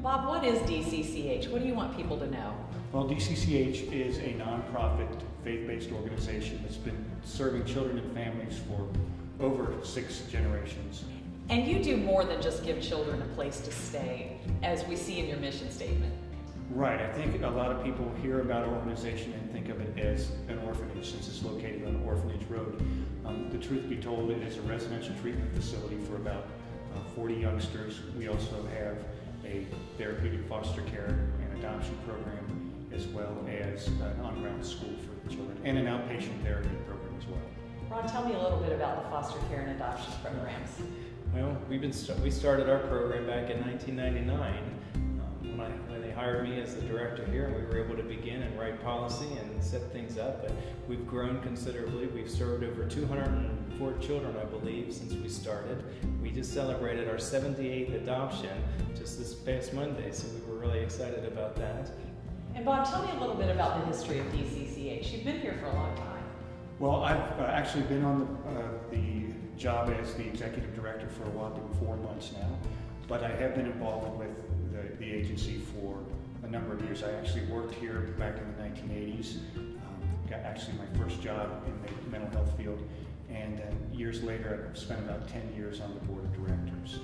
Bob, what is DCCH? What do you want people to know? Well, DCCH is a nonprofit, faith-based organization that's been serving children and families for over 6 generations. And you do more than just give children a place to stay, as we see in your mission statement. Right. I think a lot of people hear about our organization and think of it as an orphanage since it's located on Orphanage Road. The truth be told, it is a residential treatment facility for about 40 youngsters. We also have a therapeutic foster care and adoption program, as well as an on-ground school for the children and an outpatient therapy program as well. Ron, tell me a little bit about the foster care and adoption programs. Well, we started our program back in 1999 when they hired me as the director here, and we were able to begin and write policy and set things up. But we've grown considerably. We've served over 204 children, I believe, since we started. We just celebrated our 78th adoption just this past Monday, so we were really excited about that. And Bob, tell me a little bit about the history of DCCH. You've been here for a long time. Well, I've actually been on the job as the executive director for a while, 4 months now, but I have been involved with the agency for a number of years. I actually worked here back in the 1980s, got actually my first job in the mental health field, and then years later I spent about 10 years on the board of directors.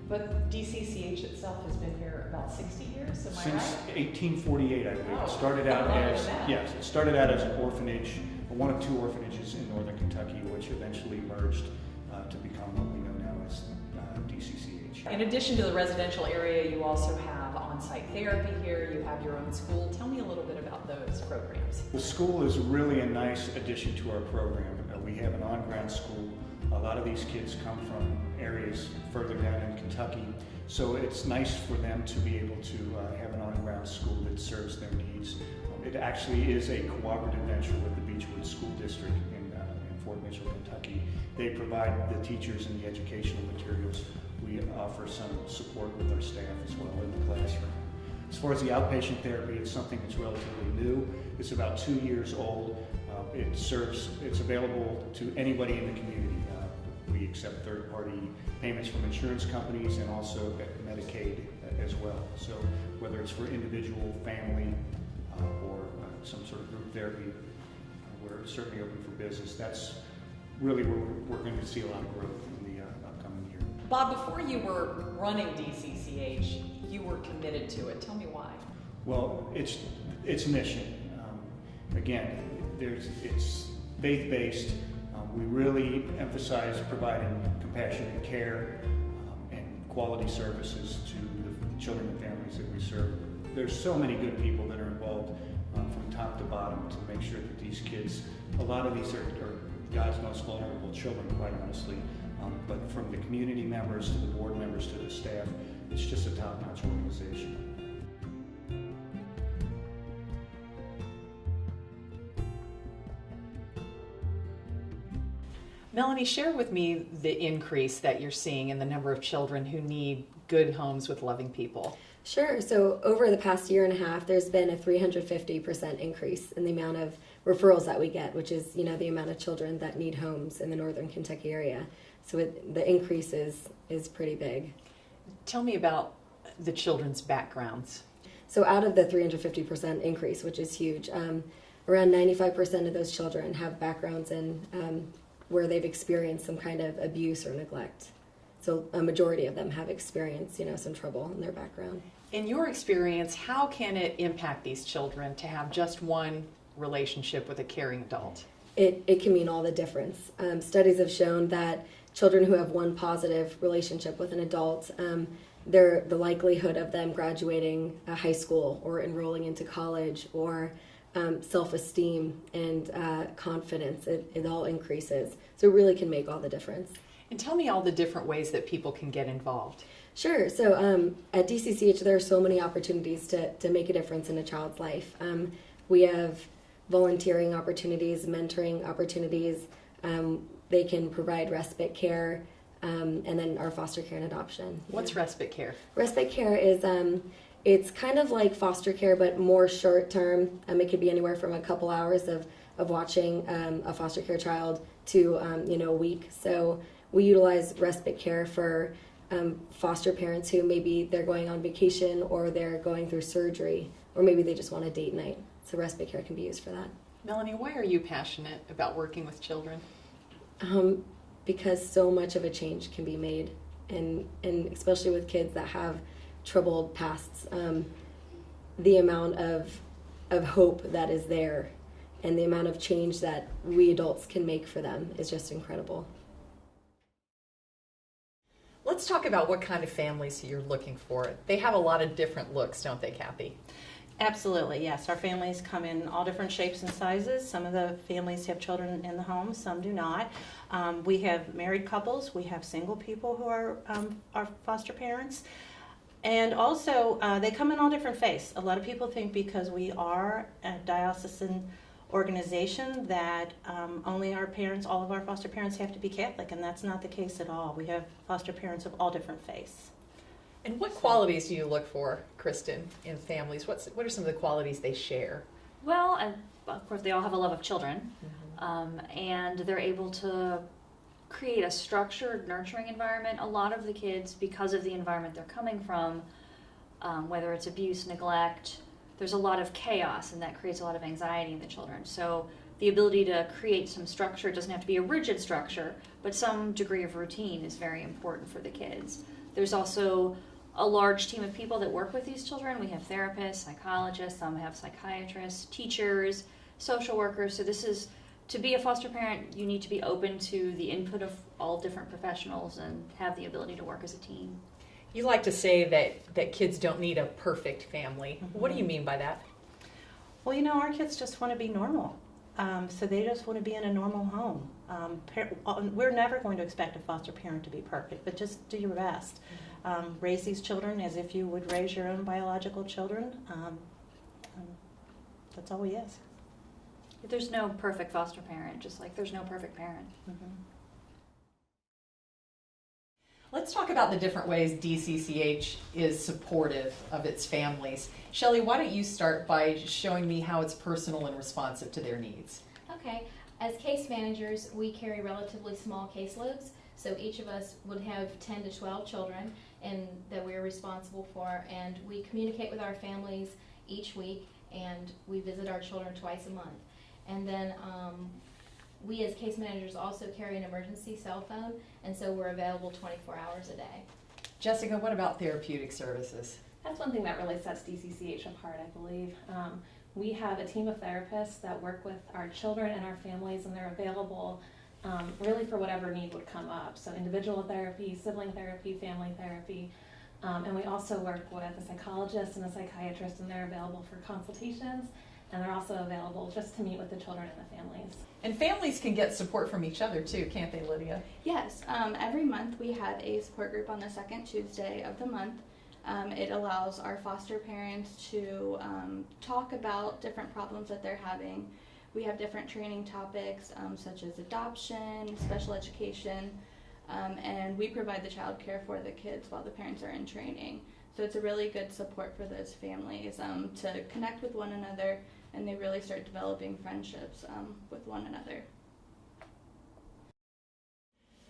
But DCCH itself has been here about 60 years, am I Since right? 1848, I believe. Oh, It started out longer as, than that. yes, it started out as an orphanage, one of 2 orphanages in northern Kentucky, which eventually merged to become what we know now as DCCH. In addition to the residential area, you also have on-site therapy here, you have your own school. Tell me a little bit about those programs. The school is really a nice addition to our program. We have an on-ground school. A lot of these kids come from areas further down in Kentucky, so it's nice for them to be able to have an on-ground school that serves their needs. It actually is a cooperative venture with the Beechwood School District in Fort Mitchell, Kentucky. They provide the teachers and the educational materials. We offer some support with our staff as well in the classroom. As far as the outpatient therapy, it's something that's relatively new. It's about 2 years old. It's available to anybody in the community. We accept third-party payments from insurance companies and also Medicaid as well. So whether it's for individual, family, or some sort of group therapy, we're certainly open for business. That's really where we're going to see a lot of growth in the upcoming year. Bob, before you were running DCCH, you were committed to it. Tell me why. Well, it's mission. Again, it's faith-based. We really emphasize providing compassionate care and quality services to the children and families that we serve. There's so many good people that are involved from top to bottom to make sure that these kids, a lot of these are God's most vulnerable children, quite honestly. But from the community members to the board members to the staff, it's just a top-notch organization. Melanie, share with me the increase that you're seeing in the number of children who need good homes with loving people. Sure. So over the past year and a half, there's been a 350% increase in the amount of referrals that we get, which is, the amount of children that need homes in the northern Kentucky area. So the increase is pretty big. Tell me about the children's backgrounds. So out of the 350% increase, which is huge, around 95% of those children have backgrounds in where they've experienced some kind of abuse or neglect. So a majority of them have experienced, some trouble in their background. In your experience, how can it impact these children to have just one relationship with a caring adult? It can mean all the difference. Studies have shown that children who have one positive relationship with an adult, the likelihood of them graduating high school or enrolling into college or self-esteem and confidence, it all increases. So it really can make all the difference. And tell me all the different ways that people can get involved. Sure. So at DCCH, there are so many opportunities to make a difference in a child's life. We have volunteering opportunities, mentoring opportunities. They can provide respite care, and then our foster care and adoption. What's respite care? Respite care is it's kind of like foster care, but more short term. It could be anywhere from a couple hours of watching a foster care child to a week. So we utilize respite care for foster parents who maybe they're going on vacation or they're going through surgery, or maybe they just want a date night. So respite care can be used for that. Melanie, why are you passionate about working with children? Because so much of a change can be made, and especially with kids that have troubled pasts, the amount of hope that is there and the amount of change that we adults can make for them is just incredible. Let's talk about what kind of families you're looking for. They have a lot of different looks, don't they, Kathy? Absolutely, yes. Our families come in all different shapes and sizes. Some of the families have children in the home, some do not. We have married couples, we have single people who are our foster parents. And also, they come in all different faiths. A lot of people think because we are a diocesan organization that only our parents, all of our foster parents have to be Catholic, and that's not the case at all. We have foster parents of all different faiths. And what qualities do you look for, Kristen, in families? What are some of the qualities they share? Well, of course, they all have a love of children, and they're able to create a structured, nurturing environment. A lot of the kids, because of the environment they're coming from, whether it's abuse, neglect, there's a lot of chaos, and that creates a lot of anxiety in the children. So the ability to create some structure, it doesn't have to be a rigid structure, but some degree of routine is very important for the kids. There's also a large team of people that work with these children. We have therapists, psychologists, some have psychiatrists, teachers, social workers. So this is, to be a foster parent, you need to be open to the input of all different professionals and have the ability to work as a team. You like to say that kids don't need a perfect family. What do you mean by that? Well, you know, our kids just want to be normal. So they just want to be in a normal home. We're never going to expect a foster parent to be perfect, but just do your best. Raise these children as if you would raise your own biological children. That's all we ask. There's no perfect foster parent, just like there's no perfect parent. Let's talk about the different ways DCCH is supportive of its families. Shelley, why don't you start by showing me how it's personal and responsive to their needs? Okay. As case managers, we carry relatively small caseloads, so each of us would have 10 to 12 children and that we're responsible for, and we communicate with our families each week, and we visit our children twice a month. And then we as case managers also carry an emergency cell phone, and so we're available 24 hours a day. Jessica, what about therapeutic services? That's one thing that really sets DCCH apart, I believe. We have a team of therapists that work with our children and our families, and they're available really for whatever need would come up. So individual therapy, sibling therapy, family therapy. And we also work with a psychologist and a psychiatrist, and they're available for consultations, and they're also available just to meet with the children and the families. And families can get support from each other too, can't they, Lydia? Yes, every month we have a support group on the second Tuesday of the month. It allows our foster parents to talk about different problems that they're having. We have different training topics such as adoption, special education, and we provide the child care for the kids while the parents are in training. So it's a really good support for those families to connect with one another, and they really start developing friendships with one another.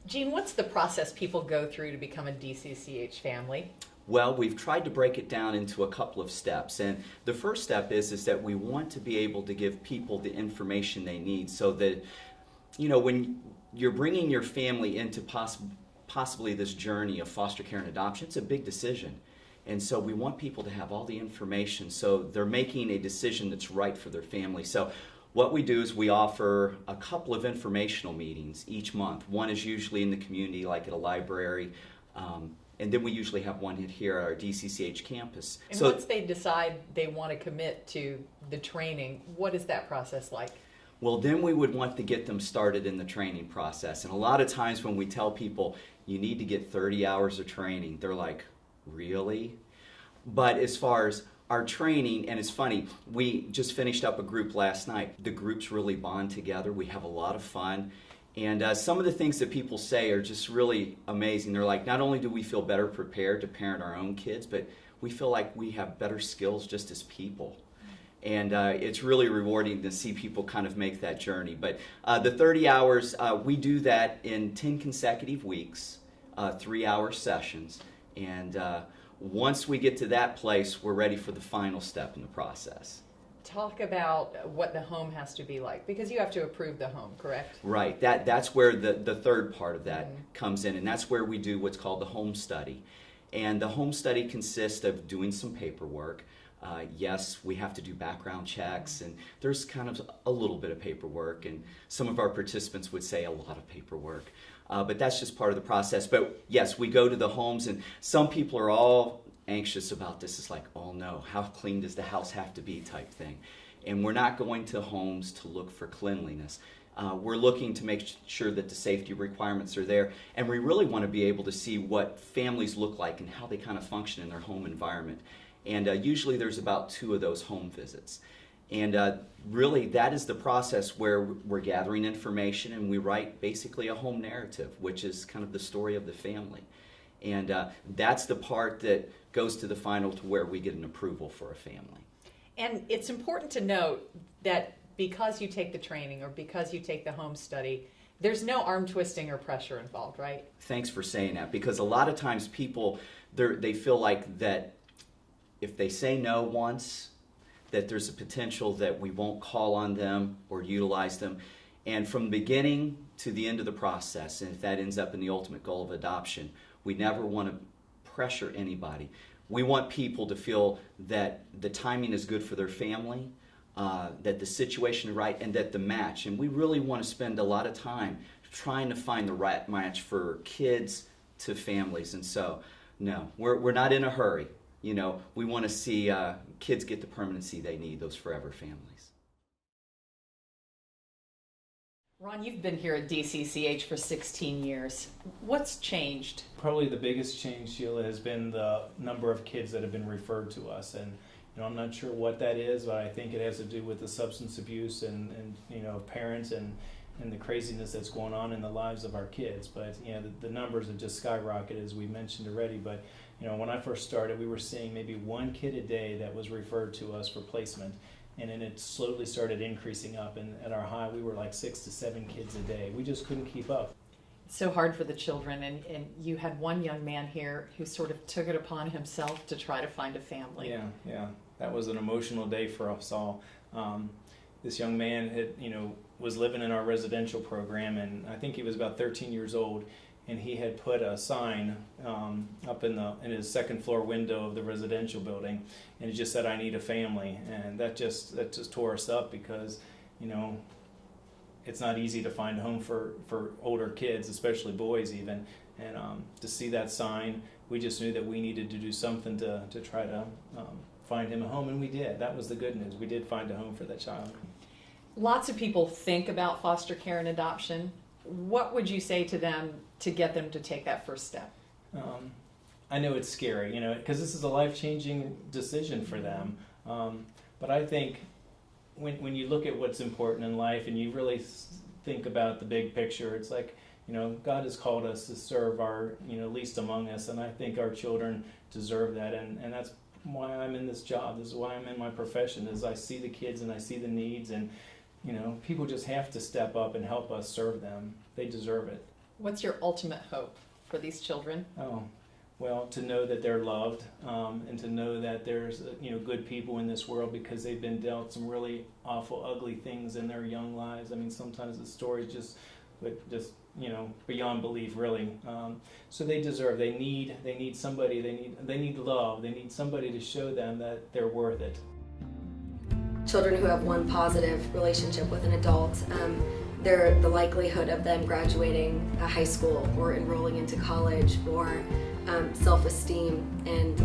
Jean, what's the process people go through to become a DCCH family? Well, we've tried to break it down into a couple of steps, and the first step is that we want to be able to give people the information they need, so that, you know, when you're bringing your family into possibly this journey of foster care and adoption, it's a big decision. And so we want people to have all the information so they're making a decision that's right for their family. So what we do is we offer a couple of informational meetings each month. One is usually in the community, like at a library, and then we usually have one here at our DCCH campus. And once they decide they want to commit to the training, what is that process like? Well, then we would want to get them started in the training process. And a lot of times when we tell people, you need to get 30 hours of training, they're like, really? But as far as our training, and it's funny, we just finished up a group last night. The groups really bond together. We have a lot of fun. And some of the things that people say are just really amazing. They're like, not only do we feel better prepared to parent our own kids, but we feel like we have better skills just as people. And it's really rewarding to see people kind of make that journey. But the 30 hours, we do that in 10 consecutive weeks. 3-hour sessions. And once we get to that place, we're ready for the final step in the process. Talk about what the home has to be like, because you have to approve the home, correct? Right. That's where the third part of that comes in, and that's where we do what's called the home study. And the home study consists of doing some paperwork. Yes, we have to do background checks, and there's kind of a little bit of paperwork, and some of our participants would say a lot of paperwork. But that's just part of the process. But yes, we go to the homes, and some people are all anxious about this. It's like, oh no, how clean does the house have to be type thing. And we're not going to homes to look for cleanliness. We're looking to make sure that the safety requirements are there, and we really want to be able to see what families look like and how they kind of function in their home environment. And usually there's about 2 of those home visits. And really that is the process where we're gathering information, and we write basically a home narrative, which is kind of the story of the family. And that's the part that goes to the final, to where we get an approval for a family. And it's important to note that because you take the training or because you take the home study, there's no arm twisting or pressure involved, right? Thanks for saying that, because a lot of times people, they feel like that if they say no once, that there's a potential that we won't call on them or utilize them. And from the beginning to the end of the process, and if that ends up in the ultimate goal of adoption, we never want to pressure anybody. We want people to feel that the timing is good for their family, that the situation is right, and that the match. And we really want to spend a lot of time trying to find the right match for kids to families. And so, no, we're not in a hurry. You know, we want to see kids get the permanency they need, those forever families. Ron, you've been here at DCCH for 16 years. What's changed? Probably the biggest change, Sheila, has been the number of kids that have been referred to us. And I'm not sure what that is, but I think it has to do with the substance abuse and parents and the craziness that's going on in the lives of our kids. But the numbers have just skyrocketed, as we mentioned already. But when I first started, we were seeing maybe 1 kid a day that was referred to us for placement. And then it slowly started increasing up, and at our high we were like 6 to 7 kids a day. We just couldn't keep up. It's so hard for the children, and you had one young man here who sort of took it upon himself to try to find a family. Yeah, that was an emotional day for us all. This young man had, was living in our residential program, and I think he was about 13 years old, and he had put a sign up in his second floor window of the residential building, and it just said, "I need a family." And that just tore us up, because it's not easy to find a home for older kids, especially boys even. And to see that sign, we just knew that we needed to do something to try to find him a home, and we did. That was the good news. We did find a home for that child. Lots of people think about foster care and adoption. What would you say to them to get them to take that first step? I know it's scary, because this is a life-changing decision for them. But I think when you look at what's important in life and you really think about the big picture, it's like, God has called us to serve our, least among us, and I think our children deserve that, and that's why I'm in this job. This is why I'm in my profession, is I see the kids and I see the needs, and people just have to step up and help us serve them. They deserve it. What's your ultimate hope for these children? Oh, well, to know that they're loved, and to know that there's good people in this world, because they've been dealt some really awful, ugly things in their young lives. I mean, sometimes the story's just beyond belief, really. So they deserve. They need somebody. They need love. They need somebody to show them that they're worth it. Children who have one positive relationship with an adult, the likelihood of them graduating high school or enrolling into college, or self-esteem and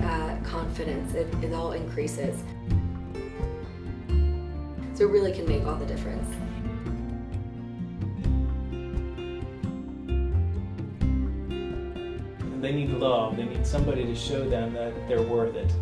confidence, it all increases. So it really can make all the difference. They need love. They need somebody to show them that they're worth it.